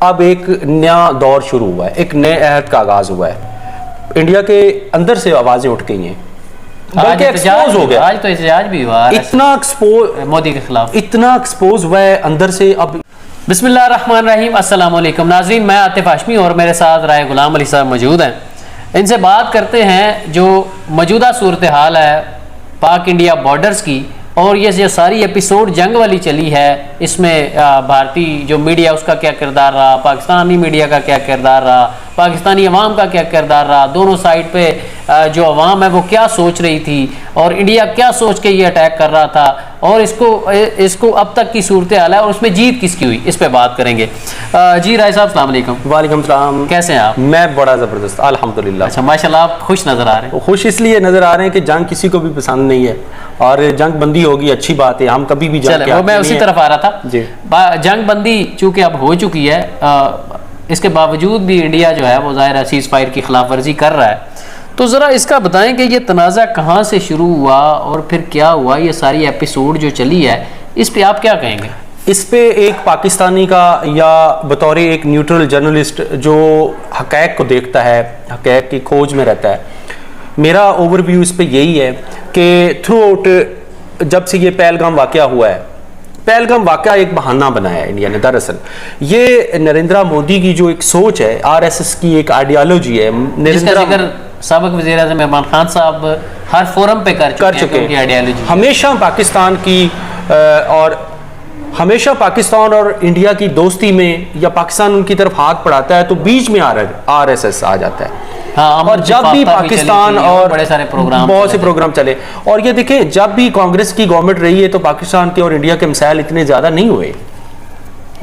अब एक नया दौर शुरू हुआ है, एक नए अहद का आगाज हुआ है। इंडिया के अंदर से आवाजें उठ गई हैं, बल्कि एक्सपोज हो गया। आज तो एहतजाज भी हुआ इतना एक्सपोज मोदी के खिलाफ, इतना एक्सपोज हुआ है अंदर से। अब बिस्मिल्लाहिर्रहमानिर्रहीम, अस्सलाम वालेकुम नाज़रीन, मैं आतिफ हाशमी और मेरे साथ राय गुलाम अली साहब मौजूद हैं। इनसे बात करते हैं जो मौजूदा सूरत हाल है पाक इंडिया बॉर्डर्स की, और ये जो सारी एपिसोड जंग वाली चली है, इसमें भारतीय जो मीडिया उसका क्या किरदार रहा, पाकिस्तानी मीडिया का क्या किरदार रहा, पाकिस्तानी अवाम का क्या किरदार रहा, दोनों साइड पे जो अवाम है वो क्या सोच रही थी और इंडिया क्या सोच के ये अटैक कर रहा था, और इसको अब तक की सूरत हाल है और उसमें जीत किसकी हुई, इस पे बात करेंगे। जी राय साहब, अस्सलाम वालेकुम। वालेकुम सलाम। कैसे हैं आप? मैं बड़ा ज़बरदस्त, अल्हम्दुलिल्लाह। अच्छा, माशाल्लाह, आप खुश नज़र आ रहे हैं। खुश इसलिए नज़र आ रहे हैं कि जंग किसी को भी पसंद नहीं है और जंग बंदी होगी, अच्छी बात है। हम कभी भी जंग वो मैं उसी तरफ आ रहा था जी। जंग बंदी चूंकि अब हो चुकी है, इसके बावजूद भी इंडिया जो है वो ज़ाहिर है सीज़ फायर की खिलाफ वर्जी कर रहा है। तो ज़रा इसका बताएं कि ये तनाज़ा कहाँ से शुरू हुआ और फिर क्या हुआ, ये सारी एपिसोड जो चली है इस पे आप क्या कहेंगे? इस पे एक पाकिस्तानी का या बतौर एक न्यूट्रल जर्नलिस्ट जो हक़ाइक़ को देखता है, हक़ाइक़ की खोज में रहता है, मेरा ओवरव्यू इस पे यही है कि थ्रू आउट जब से ये पहलगाम वाक़या हुआ है, पहलगाम वाक़या एक बहाना बनाया है इंडिया ने। दरअसल ये नरेंद्र मोदी की जो एक सोच है, RSS की एक आइडियोलॉजी है। नरेंद्र साबिक़ वज़ीर-ए-आज़म इमरान खान साहब हर फोरम पे कर चुके हैं आइडियोलॉजी। हमेशा पाकिस्तान और इंडिया की दोस्ती में या पाकिस्तान उनकी तरफ हाथ बढ़ाता है तो बीच में RSS आ जाता है। हाँ, और जब भी पाकिस्तान और बड़े सारे प्रोग्राम, बहुत से प्रोग्राम चले, और ये देखें जब भी कांग्रेस की गवर्नमेंट रही है तो पाकिस्तान के और इंडिया के मसाइल इतने ज़्यादा नहीं हुए।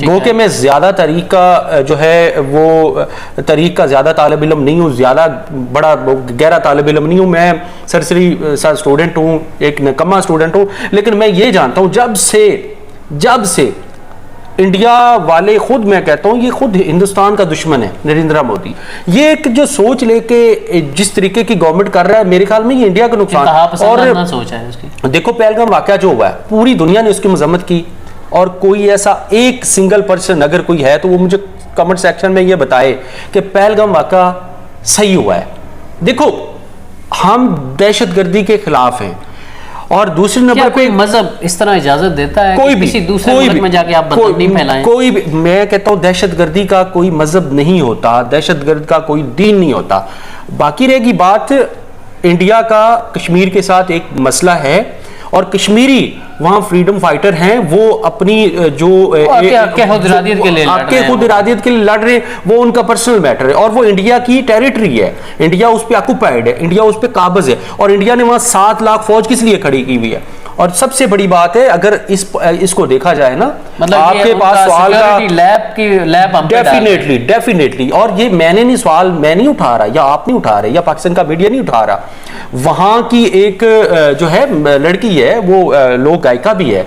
वो कि मैं ज़्यादा तरीक का जो है वो तरीक का ज़्यादा तालिब इल्म नहीं हूँ, ज़्यादा बड़ा गहरा तालिब इल्म नहीं हूँ, मैं सरसरी सा स्टूडेंट हूँ, एक निकम्मा स्टूडेंट हूँ। लेकिन मैं ये जानता हूँ जब से इंडिया वाले खुद, मैं कहता हूँ ये खुद हिंदुस्तान का दुश्मन है नरेंद्र मोदी। ये एक जो सोच लेके जिस तरीके की गवर्नमेंट कर रहा है, मेरे ख्याल में ये इंडिया का नुकसान और सोच है उसकी। देखो पहलगाम वाक़या जो हुआ है, पूरी दुनिया ने उसकी मजम्मत की, और कोई ऐसा एक सिंगल पर्सन अगर कोई है तो वो मुझे कमेंट सेक्शन में ये बताए कि पहलगाम वाक़या सही हुआ है। देखो, हम दहशतगर्दी के खिलाफ हैं, और दूसरे नंबर पे मजहब इस तरह इजाजत देता है कोई कि भी किसी दूसरे मुल्क में जाके आप बदतमीजी फैलाएं? कोई भी, मैं कहता हूँ दहशतगर्दी का कोई मजहब नहीं होता, दहशतगर्द का कोई दीन नहीं होता। बाकी रहेगी बात इंडिया का कश्मीर के साथ एक मसला है, और कश्मीरी वहाँ फ्रीडम फाइटर हैं, वो अपनी जो आपके खुद इरादियत के लिए लड़ रहे हैं, वो उनका पर्सनल मैटर है, और वो इंडिया की टेरिटरी है, इंडिया उस पर ऑक्युपाइड है, इंडिया उस पर काबिज है, और इंडिया ने वहाँ 7 लाख फौज किस लिए खड़ी की हुई है। और सबसे बड़ी बात है, अगर इसको देखा जाए ना, मतलब आपके पास सवाल का लैब डेफिनेटली, और ये मैंने नहीं, सवाल मैं नहीं उठा रहा, या आप नहीं उठा रहे, या पाकिस्तान का मीडिया नहीं उठा रहा। वहां की एक जो है लड़की है, वो लोक गायिका भी है,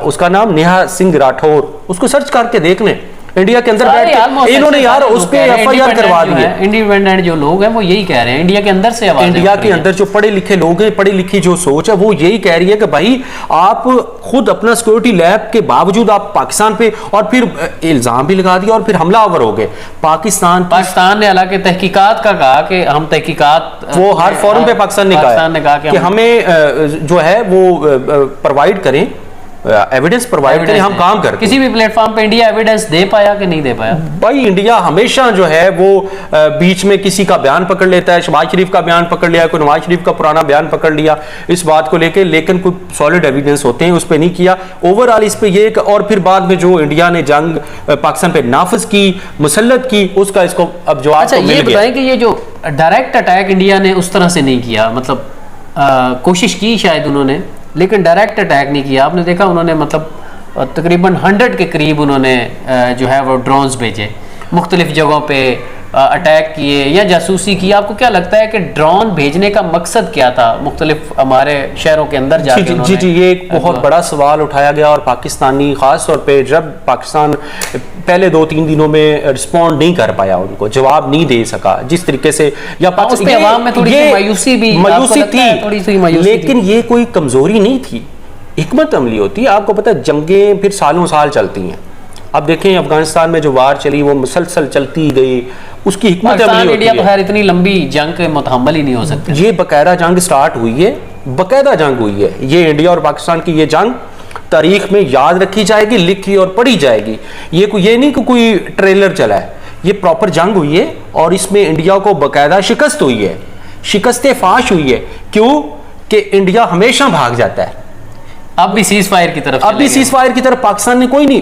उसका नाम नेहा सिंह राठौर, उसको सर्च करके देख लें। इंडिया के अंदर बैठ के इन्होंने यार उस पे FIR करवा दी है। इंडिपेंडेंट जो लोग हैं वो यही कह रहे हैं, इंडिया के अंदर से आवाज़, इंडिया के अंदर जो पढ़े लिखे लोग हैं, पढ़ी लिखी जो सोच है, वो यही कह रही है कि भाई आप खुद अपना सिक्योरिटी लैब के बावजूद आप पाकिस्तान पे, और फिर इल्जाम भी लगा दिया और फिर हमलावर हो गए। पाकिस्तान ने हालांकि तहकीकात का कहा कि हम तहकीकात, वो हर फोरम पे पाकिस्तान ने कहा कि हमें जो है वो प्रोवाइड करें, एविडेंस प्रोवाइड करें, हम काम करते। किसी भी प्लेटफॉर्म पे इंडिया एविडेंस दे पाया कि नहीं दे पाया? भाई इंडिया हमेशा जो है वो बीच में किसी का बयान पकड़ लेता है, शहबाज शरीफ का बयान पकड़ लिया, कोई नवाज शरीफ का पुराना बयान पकड़ लिया इस बात को लेके, लेकिन कोई सॉलिड एविडेंस होते हैं उस पर नहीं किया। ओवरऑल इस पे ये, और फिर बाद में जो इंडिया ने जंग पाकिस्तान पे नाफिज की, मुसल्लत की, उसका इसको अब जवाब तो मिल गया। बताएं कि ये जो डायरेक्ट अटैक इंडिया ने उस तरह से नहीं किया, मतलब कोशिश की शायद उन्होंने, लेकिन डायरेक्ट अटैक नहीं किया। आपने देखा उन्होंने मतलब तकरीबन 100 के करीब उन्होंने जो है वो ड्रोन्स भेजे, मुख्तलिफ जगहों पे अटैक किए या जासूसी की। आपको क्या लगता है कि ड्रोन भेजने का मकसद क्या था मुख्तलिफ हमारे शहरों के अंदर जाके? जी, ये एक बहुत बड़ा सवाल उठाया गया, और पाकिस्तानी ख़ास तौर पे जब पाकिस्तान पहले 2-3 दिनों में रिस्पॉन्ड नहीं कर पाया, उनको जवाब नहीं दे सका जिस तरीके से, या पाकिस्तान में थोड़ी मायूसी थी, लेकिन ये कोई कमज़ोरी नहीं थी, हिकमत अमली होती है। आपको पता है जंगें फिर सालों साल चलती हैं, अब देखें अफगानिस्तान में जो वार चली वो मुसलसल चलती गई, उसकी हिकमत पाकिस्तान अमली इंडिया होती तो है। खैर इतनी लंबी जंग के मुतहम्मल ही नहीं हो सकते। ये बकायदा जंग स्टार्ट हुई है, बकायदा जंग हुई है। ये इंडिया और पाकिस्तान की ये जंग तारीख में याद रखी जाएगी, लिखी और पढ़ी जाएगी। ये नहीं कि कोई ट्रेलर चला है, ये प्रॉपर जंग हुई है और इसमें इंडिया को बकायदा शिकस्त हुई है, शिकस्त फाश हुई है। क्यों कि इंडिया हमेशा भाग जाता है। अब भी सीज फायर की तरफ अब भी सीज फायर की तरफ पाकिस्तान ने कोई नहीं,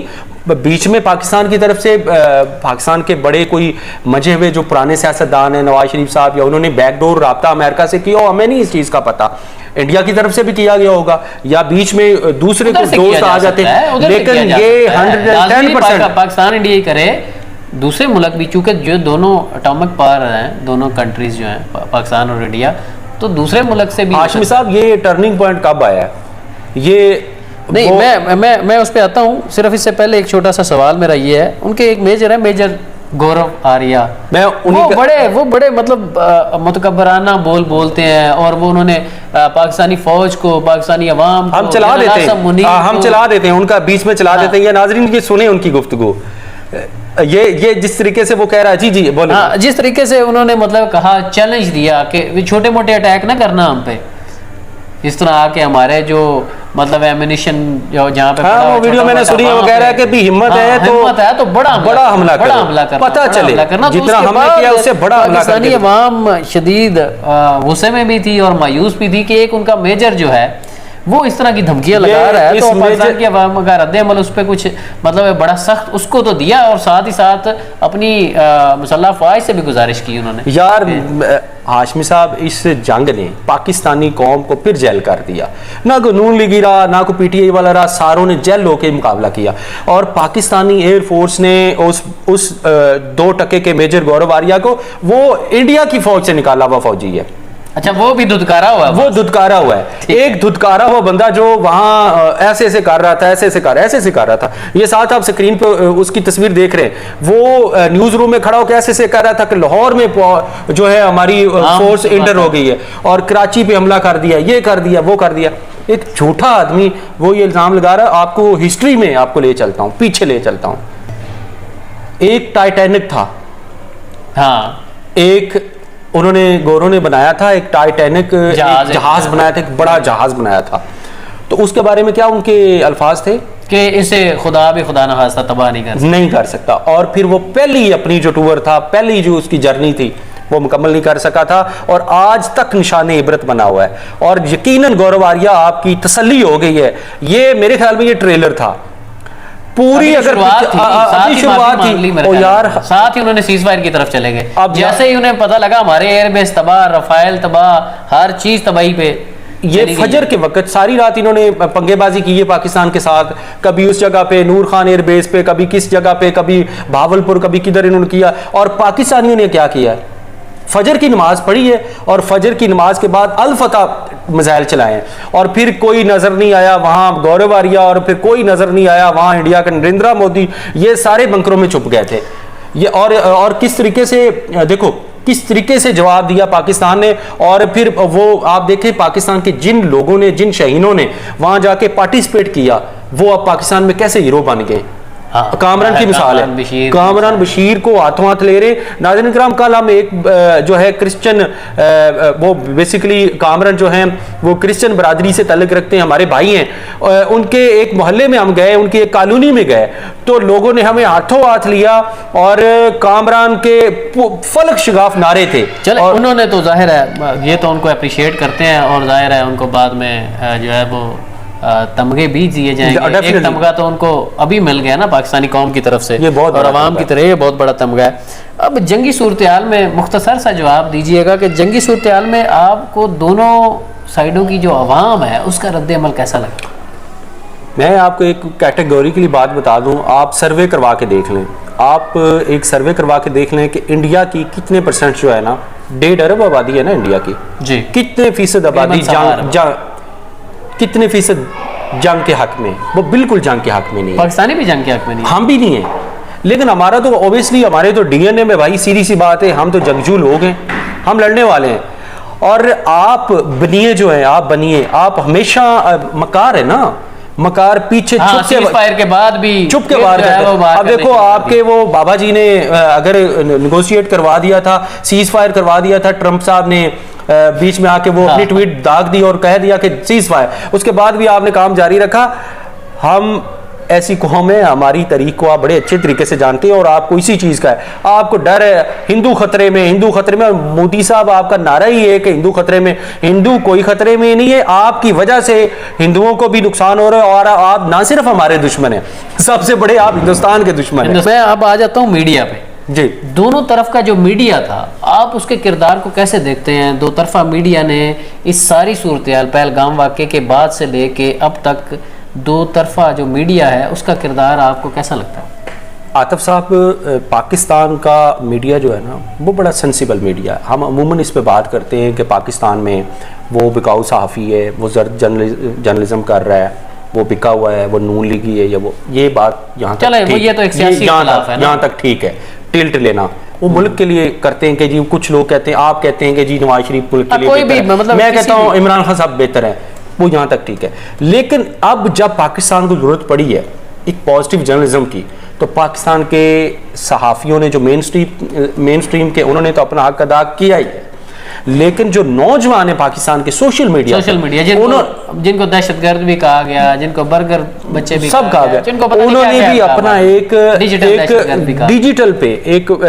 बीच में पाकिस्तान की तरफ से पाकिस्तान के बड़े कोई मजे हुए जो पुराने सियासतदान हैं, नवाज शरीफ साहब, या उन्होंने बैकडोर राब्ता अमेरिका से किया, हमें नहीं इस चीज का पता। इंडिया की तरफ से भी किया गया होगा या बीच में दूसरे को दोस्त आ जाते हैं, लेकिन ये 110% पाकिस्तान इंडिया ही करे। दूसरे मुल्क भी, चूंकि जो दोनों एटॉमिक पावर हैं, दोनों कंट्रीज जो हैं पाकिस्तान और इंडिया, तो दूसरे मुल्क से भी। हाशमी साहब, ये टर्निंग पॉइंट कब आया? ये नहीं, मैं उस पर आता हूँ। सिर्फ इससे पहले एक छोटा सा सवाल मेरा ये है, उनके एक मेजर है, मेजर गौरव आर्या, मैं वो बड़े मतलब मुतकब्बराना बोलते हैं, और वो उन्होंने पाकिस्तानी फौज को, पाकिस्तानी अवाम को हम चला देते हैं उनका बीच में चला देते हैं। या नाजरीन ये सुने उनकी गुफ्तगू, ये जिस तरीके से वो कह रहा है, जी बोले। हाँ, जिस तरीके से उन्होंने मतलब कहा, चैलेंज दिया कि छोटे मोटे अटैक ना करना हम पे, इस तरह आके हमारे जो मतलब एमिनिशन जो जहाँ पे वो वीडियो मैंने सुनी है, वो कह रहा है कि भी हिम्मत है तो बड़ा हमला करना, पता चले जितना हमने किया उससे बड़ा हमला। पाकिस्तानी अवाम शदीद गुस्से में भी थी और मायूस भी थी कि एक उनका मेजर जो है वो इस तरह की धमकियां लगा रहा है, तो पाकिस्तान की अवाम का रद्द-ए-अमल उस पर कुछ मतलब बड़ा सख्त उसको तो दिया, और साथ ही साथ अपनी मुसल्लह फ़ौज से भी गुजारिश की उन्होंने। यार हाशमी साहब, इस जंग ने पाकिस्तानी कौम को फिर जेल कर दिया। ना कोई नून लीगी रहा, ना कोई पीटीआई वाला रहा, सारों ने जेल होकर मुकाबला किया। और पाकिस्तानी एयरफोर्स ने उस 2% के मेजर गौरव आर्या को वो इंडिया की फौज से निकाला हुआ फौजी है। अच्छा, वो भी धुतकारा हुआ है? वो धुतकारा हुआ है। एक धुतकारा हुआ बंदा जो वहां ऐसे कर रहा था, ऐसे कर रहा था। ये साथ आप स्क्रीन पे उसकी तस्वीर देख रहे हैं, वो न्यूज रूम में खड़ा होकर ऐसे कर रहा था कि लाहौर में जो है हमारी फोर्स इंटर हो गई है और कराची पे हमला कर दिया, ये कर दिया, वो कर दिया। एक झूठा आदमी वो ये इल्जाम लगा रहा है। आपको हिस्ट्री में आपको ले चलता हूं, पीछे ले चलता हूं। एक टाइटैनिक था, हाँ, एक उन्होंने गौरव ने बनाया था, एक टाइटैनिक जहाज बनाया था, एक बड़ा जहाज बनाया था। तो उसके बारे में क्या उनके अल्फाज थे कि इसे खुदा भी खुदा न खास्ता तबाह नहीं कर सकता। और फिर वो पहली अपनी जो टूर था, पहली जो उसकी जर्नी थी, वो मुकम्मल नहीं कर सका था और आज तक निशाने इबरत बना हुआ है। और यकीनन गौरव आर्या आपकी तसल्ली हो गई है, ये मेरे ख्याल में ये ट्रेलर था। पूरी अगर शुरुआत थी और यार साथ ही उन्होंने सीज फायर की तरफ चले गए। अब जैसे ही उन्हें पता लगा हमारे एयरबेस तबाह, रफाइल तबाह, हर चीज तबाही पे, ये फजर के वक्त सारी रात इन्होंने पंगेबाजी की है पाकिस्तान के साथ। कभी उस जगह पे नूर खान एयरबेस पे, कभी किस जगह पे, कभी भावलपुर, कभी किधर इन्होंने किया। और पाकिस्तानियों ने क्या किया, फजर की नमाज पढ़ी है और फजर की नमाज के बाद अल फतह मिसाइल चलाए हैं। और फिर कोई नजर नहीं आया वहां गौरव आर्या, और फिर कोई नजर नहीं आया वहां इंडिया का नरेंद्र मोदी। ये सारे बंकरों में छुप गए थे ये। और किस तरीके से देखो, किस तरीके से जवाब दिया पाकिस्तान ने। और फिर वो आप देखें, पाकिस्तान के जिन लोगों ने, जिन शहीनों ने वहां जाके पार्टिसिपेट किया, वो अब पाकिस्तान में कैसे हीरो बन गए। हाँ, कामरान की मिसाल है, कामरान बशीर को हाथों हाथ ले रहे। नाज़रीन किराम, कल हम एक जो है क्रिश्चियन, वो बेसिकली कामरान जो हैं वो क्रिश्चियन बरादरी से ताल्लुक़ रखते हैं, हमारे भाई हैं। उनके एक मोहल्ले में हम गए, उनकी एक कॉलोनी में गए, तो लोगों ने हमें हाथों हाथ लिया और कामरान के फलक शिगाफ नारे थे। चले, उन्होंने तो जाहिर है ये तो उनको अप्रिशिएट करते हैं, और जाहिर है उनको बाद में जो है वो तमगे भी दिए जाएंगे। एक तमगा तो उनको अभी मिल गया ना पाकिस्तानी कौम की तरफ से, ये बहुत और अवाम की तरह ये बहुत बड़ा तमगा है। अब जंगी सूरत हाल में मुख्तसर सा जवाब दीजिएगा कि जंगी सूरत हाल में आपको दोनों साइडों की जो अवाम है उसका रद्द अमल कैसा लगा? मैं आपको एक कैटेगरी के लिए बात बता दूं, आप सर्वे करवा के देख लें। आप एक सर्वे करवा के देख लें कि इंडिया की कितने परसेंट जो है ना, 1.5 अरब आबादी है ना इंडिया की जी, कितने फीसद आबादी कितने फीसद जंग के हक में? वो बिल्कुल जंग के हक में नहीं है। पाकिस्तानी भी जंग के हक में नहीं है, हम भी नहीं है। लेकिन हमारा तो ऑब्वियसली, हमारे तो डीएनए में भाई सीधी सी बात है, हम तो जंगजू लोग हैं, हम लड़ने वाले हैं। और आप बनिए जो है, आप बनिए, आप हमेशा मकार है ना, मकार पीछे हाँ, छुप फायर के बाद भी चुप के बाहर करते हैं। अब देखो आपके वो बाबा जी ने अगर निगोशिएट करवा दिया था, सीज फायर करवा दिया था, ट्रंप साहब ने बीच में आके वो अपनी ट्वीट दाग दी और कह दिया कि सीज फायर, उसके बाद भी आपने काम जारी रखा। हम ऐसी कौम है, हमारी तरीक को आप बड़े अच्छे तरीके से जानते हैं और आपको इसी चीज का है, आपको डर है हिंदू खतरे में, हिंदू खतरे में। मोदी साहब आपका नारा ही है कि हिंदू खतरे में, हिंदू कोई खतरे में नहीं है, आपकी वजह से हिंदुओं को भी नुकसान हो रहा है और आप ना सिर्फ हमारे दुश्मन हैं, सबसे बड़े आप हिंदुस्तान के दुश्मन हैं। मैं अब आ जाता हूँ मीडिया पे जी। दोनों तरफ का जो मीडिया था, आप उसके किरदार को कैसे देखते हैं? दो तरफा मीडिया ने इस सारी सूरत-ए-हाल पहलगाम वाक़े के बाद से लेके अब तक दो तरफा जो मीडिया है उसका किरदार आपको कैसा लगता है? आतिफ साहब, पाकिस्तान का मीडिया जो है ना वो बड़ा सेंसिबल मीडिया है। हम अमूमन इस पे बात करते हैं कि पाकिस्तान में वो बिकाऊ सहाफ़ी है, वो जर्नलिज्म कर रहा है, वो बिका हुआ है, वो नून लीगी है, या वो ये बात यहाँ तक ठीक है। टिल्ट लेना वो मुल्क के लिए करते हैं कि जी, कुछ लोग कहते हैं, आप कहते हैं कि जी नवाज शरीफ मुल्क के लिए कोई भी, मतलब मैं कहता हूँ इमरान खान साहब बेहतर है, वो यहाँ तक ठीक है। लेकिन अब जब पाकिस्तान को जरूरत पड़ी है एक पॉजिटिव जर्नलिज्म की, तो पाकिस्तान के सहाफ़ियों ने जो मेन स्ट्रीम के, उन्होंने तो अपना हक अदा किया ही है। लेकिन जो नौजवान है पाकिस्तान के सोशल मीडिया जिनको दहशतगर्द भी कहा गया, जिनको बर्गर बच्चे भी सब कहा गया, उन्होंने भी अपना एक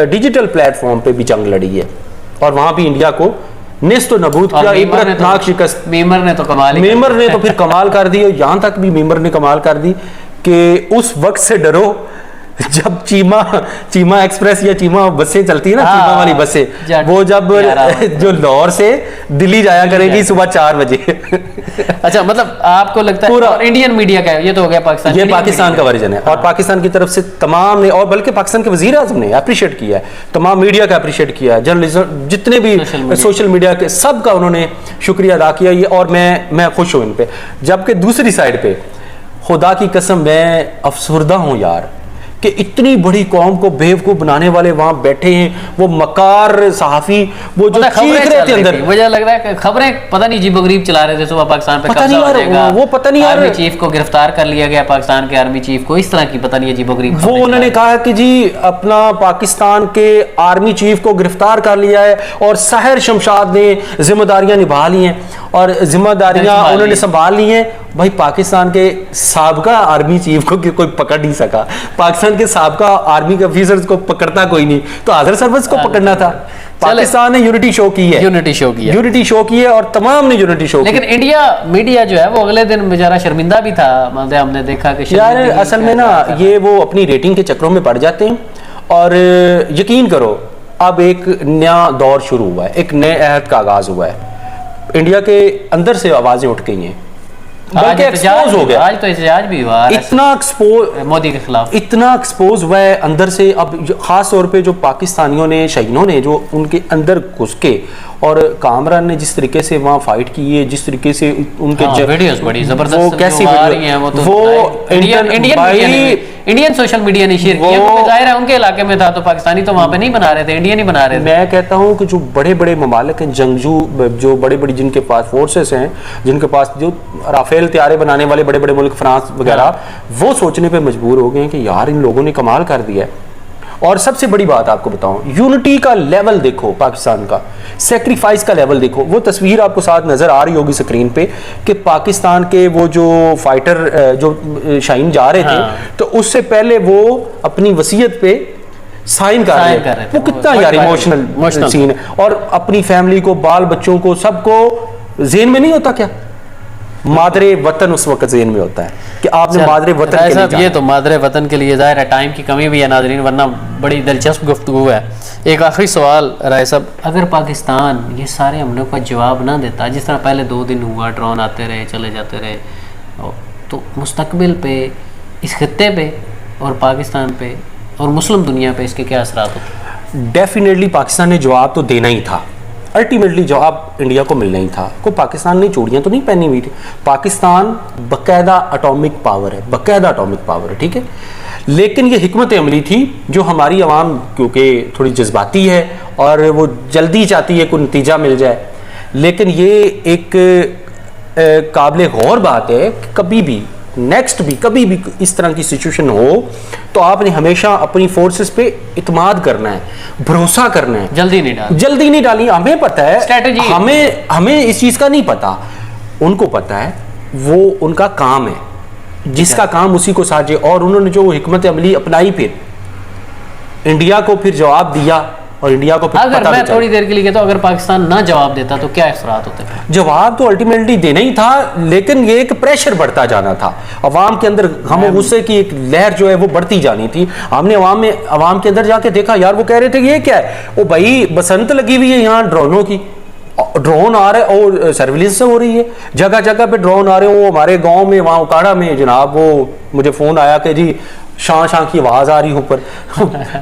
डिजिटल प्लेटफॉर्म पे भी जंग लड़ी है और वहां भी इंडिया को निस्त नबूद किया, इबरतनाक शिकस्त। मीमर ने तो फिर कमाल कर दी, और यहाँ तक भी मीमर ने कमाल कर दी कि उस वक्त से डरो जब चीमा एक्सप्रेस या चीमा बसें चलती है ना, चीमा वाली बसें, वो जब जो लाहौर से दिल्ली जाया करेगी सुबह 4 बजे। अच्छा, मतलब आपको लगता है पूरा इंडियन मीडिया का है, ये तो हो गया पाकिस्तान, ये पाकिस्तान का वर्जन है। और पाकिस्तान की तरफ से तमाम ने, और बल्कि पाकिस्तान के वजीर आज़म ने अप्रिशिएट किया है, तमाम मीडिया का अप्रिशिएट किया है, जर्नलिज्म जितने भी सोशल मीडिया के सब का उन्होंने शुक्रिया अदा किया ये, और मैं खुश हूँ इन पे। जबकि दूसरी साइड पे खुदा की कसम मैं अफसुर्दा हूँ यार कि इतनी बड़ी कौम को बेवकूफ बनाने वाले वहां बैठे हैं, वो मकार सहाफी, वो जो चीख रहे थे अंदर, मुझे लग रहा है खबरें पता नहीं अजीब गरीब चला रहे थे सुबह पाकिस्तान पे, पता नहीं यार, वो पता नहीं यार, आर्मी चीफ को गिरफ्तार कर लिया गया, पाकिस्तान के आर्मी चीफ को, इस तरह की पता नहीं अजीब गरीब वो उन्होंने कहा कि जी अपना पाकिस्तान के आर्मी चीफ को गिरफ्तार कर लिया है और सहर शमशाद ने जिम्मेदारियां निभा ली हैं और जिम्मेदारियां उन्होंने संभाल ली हैं। भाई पाकिस्तान के साबका आर्मी चीफ को कोई पकड़ नहीं सका, पाकिस्तान के साबका आर्मी के ऑफिसर्स को पकड़ता कोई नहीं, तो आदर सर्विस को पकड़ना था। पाकिस्तान ने यूनिटी शो की है, यूनिटी शो की है और तमाम ने यूनिटी शो की। लेकिन इंडिया मीडिया जो है वो अगले दिन बेचारा शर्मिंदा भी था, मतलब हमने देखा कि यार असल में ना ये वो अपनी रेटिंग के चक्रों में पड़ जाते हैं। और यकीन करो अब एक नया दौर शुरू हुआ है, एक नए अहद का आगाज हुआ है, इंडिया के अंदर से आवाजें उठ गई हैं, बल्कि एक्सपोज हो गया। आज तो एहतजाज भी हुआ, इतना एक्सपोज मोदी के खिलाफ, इतना एक्सपोज हुआ है अंदर से। अब खास तौर पे जो पाकिस्तानियों ने, शहीनों ने जो उनके अंदर घुस के, और कामरान ने जिस तरीके से वहाँ फाइट की है, जिस तरीके से उनके वीडियोस बड़ी जबरदस्त वो कैसी आ रही हैं, वो इंडियन सोशल मीडिया ने शेयर किया, क्योंकि जाहिर है उनके इलाके में था तो पाकिस्तानी तो वहाँ पे नहीं बना रहे थे, इंडियन ही बना रहे थे। मैं कहता हूँ कि जो बड़े बड़े ममालिक हैं, जंगजू जो बड़े बड़ी जिनके पास फोर्सेस हैं, जिनके पास जो राफेल तैयारे बनाने वाले बड़े बड़े मुल्क फ्रांस वगैरह, वो सोचने पे मजबूर हो गए कि यार इन लोगों ने कमाल कर दिया है। और सबसे बड़ी बात आपको बताऊं, यूनिटी का लेवल देखो पाकिस्तान का, सेक्रीफाइस का लेवल देखो। वो तस्वीर आपको साथ नजर आ रही होगी स्क्रीन पे कि पाकिस्तान के वो जो फाइटर जो शाहीन जा रहे थे, तो उससे पहले वो अपनी वसीयत पे साइन कर रहे थे। वो कितना यार इमोशनल सीन है, और अपनी फैमिली को, बाल बच्चों को, सबको जेन में नहीं होता क्या, मादरे वतन उस वक्त ज़हन में होता है कि आपने मादरे वतन के लिए, ये तो मादरे वतन के लिए जाहिर है टाइम की कमी भी है नाज़रीन, वरना बड़ी दिलचस्प गुफ्तगू है। एक आखिरी सवाल राय साहब, अगर पाकिस्तान ये सारे हमलों का जवाब ना देता, जिस तरह पहले 2 दिन हुआ, ड्रोन आते रहे चले जाते रहे, तो मुस्तकबिल पे, इस खित्ते पे और पाकिस्तान पे और मुस्लिम दुनिया पे इसके क्या असरात होते? डेफिनेटली पाकिस्तान ने जवाब तो देना ही था, अल्टीमेटली जवाब इंडिया को मिलना ही था। को पाकिस्तान ने चूड़ियाँ तो नहीं पहनी हुई थी, पाकिस्तान बाकायदा एटॉमिक पावर है, बाकायदा एटॉमिक पावर है, ठीक है। लेकिन ये हिकमत अमली थी जो हमारी आवाम क्योंकि थोड़ी जज्बाती है और वो जल्दी चाहती है कोई नतीजा मिल जाए। लेकिन ये एक काबिल गौर बात है कि कभी भी नेक्स्ट भी कभी भी इस तरह की सिचुएशन हो तो आपने हमेशा अपनी फोर्सेस पे इत्मीनान करना है, भरोसा करना है, जल्दी नहीं डाली। हमें पता है स्ट्रेटजी, हमें इस चीज का नहीं पता, उनको पता है, वो उनका काम है, जिसका काम उसी को साझे। और उन्होंने जो हिकमत अमली अपनाई, फिर इंडिया को फिर जवाब दिया और इंडिया को अगर मैं थोड़ी देर के लिए कहता हूं, अगर पाकिस्तान ना जवाब देता तो क्या असरात होते? जवाब तो अल्टीमेटली देना ही था, लेकिन ये एक प्रेशर बढ़ता जाना था अवाम के अंदर, हम गुस्से की एक लहर जो है वो बढ़ती जानी थी। हमने अवाम के अंदर जाके देखा, यार वो कह रहे थे ये क्या है, वो भाई बसंत लगी हुई है यहाँ ड्रोनों की, ड्रोन आ रहे और सर्विलेंस हो रही है, जगह जगह पे ड्रोन आ रहे हो। हमारे गांव में वहाँ उकाड़ा में जनाब वो मुझे फोन आया कि जी शां शां की आवाज आ रही ऊपर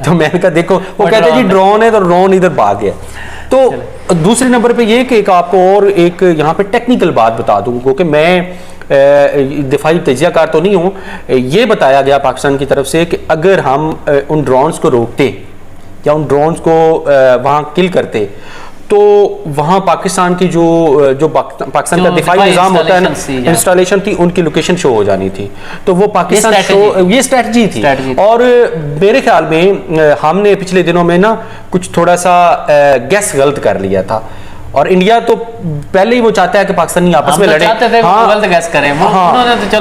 तो मैंने कहा देखो, वो कहते हैं जी ड्रोन है, तो ड्रोन इधर भाग गया। तो दूसरे नंबर पे ये कि एक आपको और एक यहाँ पे टेक्निकल बात बता दूं, क्योंकि मैं दिफाई तजियाकार तो नहीं हूँ। ये बताया गया पाकिस्तान की तरफ से कि अगर हम उन ड्रोन्स को रोकते या उन ड्रोन्स को वहाँ किल करते तो वहाँ पाकिस्तान की जो पाकिस्तान का दिफाई निज़ाम होता है ना, इंस्टॉलेशन थी, उनकी लोकेशन शो हो जानी थी। तो वो पाकिस्तान ये स्ट्रेटजी थी। और मेरे ख्याल में हमने पिछले दिनों में ना कुछ थोड़ा सा गैस गलत कर लिया था, और इंडिया तो पहले ही वो चाहता है कि पाकिस्तानी आपस में लड़े।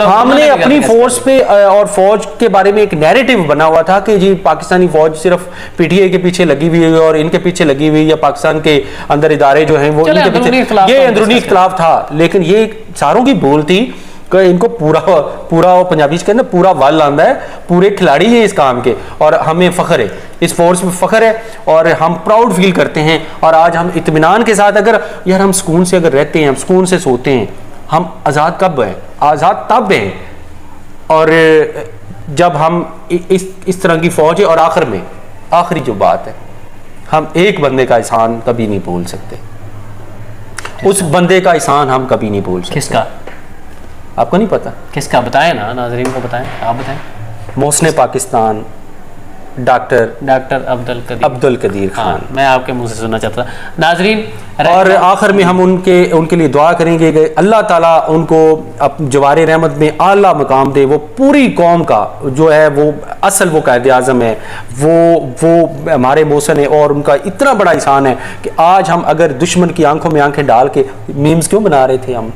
हमने अपनी फोर्स पे और फौज के बारे में एक नैरेटिव बना हुआ था कि जी पाकिस्तानी फौज सिर्फ पीटीआई के पीछे लगी हुई है और इनके पीछे लगी हुई, या पाकिस्तान के अंदर इदारे जो हैं वो इनके पीछे, ये अंदरूनी इख्तिलाफ था। लेकिन ये सारों की भूल थी कि इनको पूरा पंजाबी कहते हैं पूरा वल आंदा है, पूरे खिलाड़ी हैं इस काम के, और हमें फख्र है, इस फोर्स में फख्र है और हम प्राउड फील करते हैं। और आज हम इत्मीनान के साथ, अगर यार हम सुकून से अगर रहते हैं, हम सुकून से सोते हैं, हम आज़ाद कब हैं? आज़ाद तब हैं और जब हम इस तरह की फौज है। और आखिर में आखिरी जो बात है, हम एक बंदे का एहसान कभी नहीं भूल सकते, उस बंदे का एहसान हम कभी नहीं भूल सकते। किसका? आपको नहीं पता? किसका? बताएं ना, नाज़रीन को बताएं, आप बताएं। मोहसिन पाकिस्तान डॉक्टर अब्दुल कदीर खान। हाँ, मैं आपके मुंह से सुनना चाहता था नाज़रीन। और आखिर में हम उनके लिए दुआ करेंगे कि अल्लाह ताला उनको जवारे रहमत में आला मकाम दे। वो पूरी कौम का जो है वो असल वो कायद आज़म है, वो हमारे मोहसिन है, और उनका इतना बड़ा एहसान है कि आज हम अगर दुश्मन की आंखों में आंखें डाल के मीम्स क्यों बना रहे थे, हम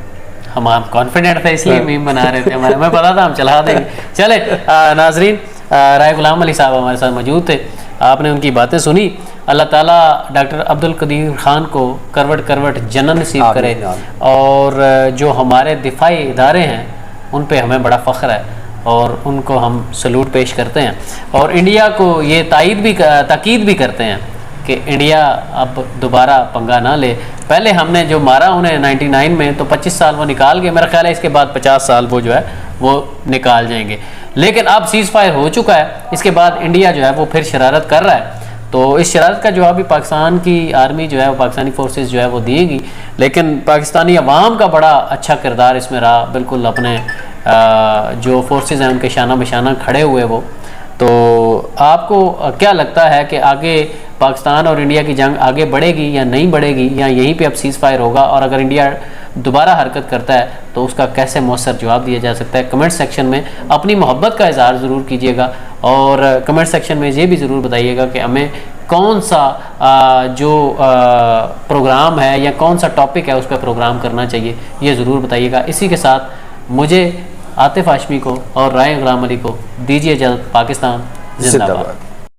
कॉन्फिडेंट थे इसलिए मीम बना रहे थे, हमें पता था हम चला देंगे। चले नाजरीन, राय गुलाम अली साहब हमारे साथ मौजूद थे, आपने उनकी बातें सुनी। अल्लाह ताला डॉक्टर अब्दुल कदीर खान को करवट जन्नत नसीब करे, और जो हमारे दिफाई इदारे हैं उन पे हमें बड़ा फ़ख्र है और उनको हम सलूट पेश करते हैं। और इंडिया को ये ताकीद भी करते हैं कि इंडिया अब दोबारा पंगा ना ले। पहले हमने जो मारा उन्हें 99 में, तो 25 साल वो निकाल गए, मेरा ख्याल है इसके बाद 50 साल वो जो है वो निकाल जाएंगे। लेकिन अब सीज़ फायर हो चुका है, इसके बाद इंडिया जो है वो फिर शरारत कर रहा है। तो इस शरारत का जवाब भी पाकिस्तान की आर्मी जो है वो, पाकिस्तानी फोर्सेस जो है वो देगी। लेकिन पाकिस्तानी अवाम का बड़ा अच्छा किरदार इसमें रहा, बिल्कुल अपने जो फोर्सेस हैं उनके शाना बशाना खड़े हुए वो। तो आपको क्या लगता है कि आगे पाकिस्तान और इंडिया की जंग आगे बढ़ेगी या नहीं बढ़ेगी, या यहीं पे अब सीज़ फायर होगा? और अगर इंडिया दोबारा हरकत करता है तो उसका कैसे मौसर जवाब दिया जा सकता है? कमेंट सेक्शन में अपनी मोहब्बत का इजहार ज़रूर कीजिएगा, और कमेंट सेक्शन में ये भी ज़रूर बताइएगा कि हमें कौन सा प्रोग्राम है या कौन सा टॉपिक है उस पर प्रोग्राम करना चाहिए, ये ज़रूर बताइएगा। इसी के साथ मुझे आतिफ हाशमी को और राय गुलाम अली को दीजिए इजाज़त। पाकिस्तान जिंदाबाद।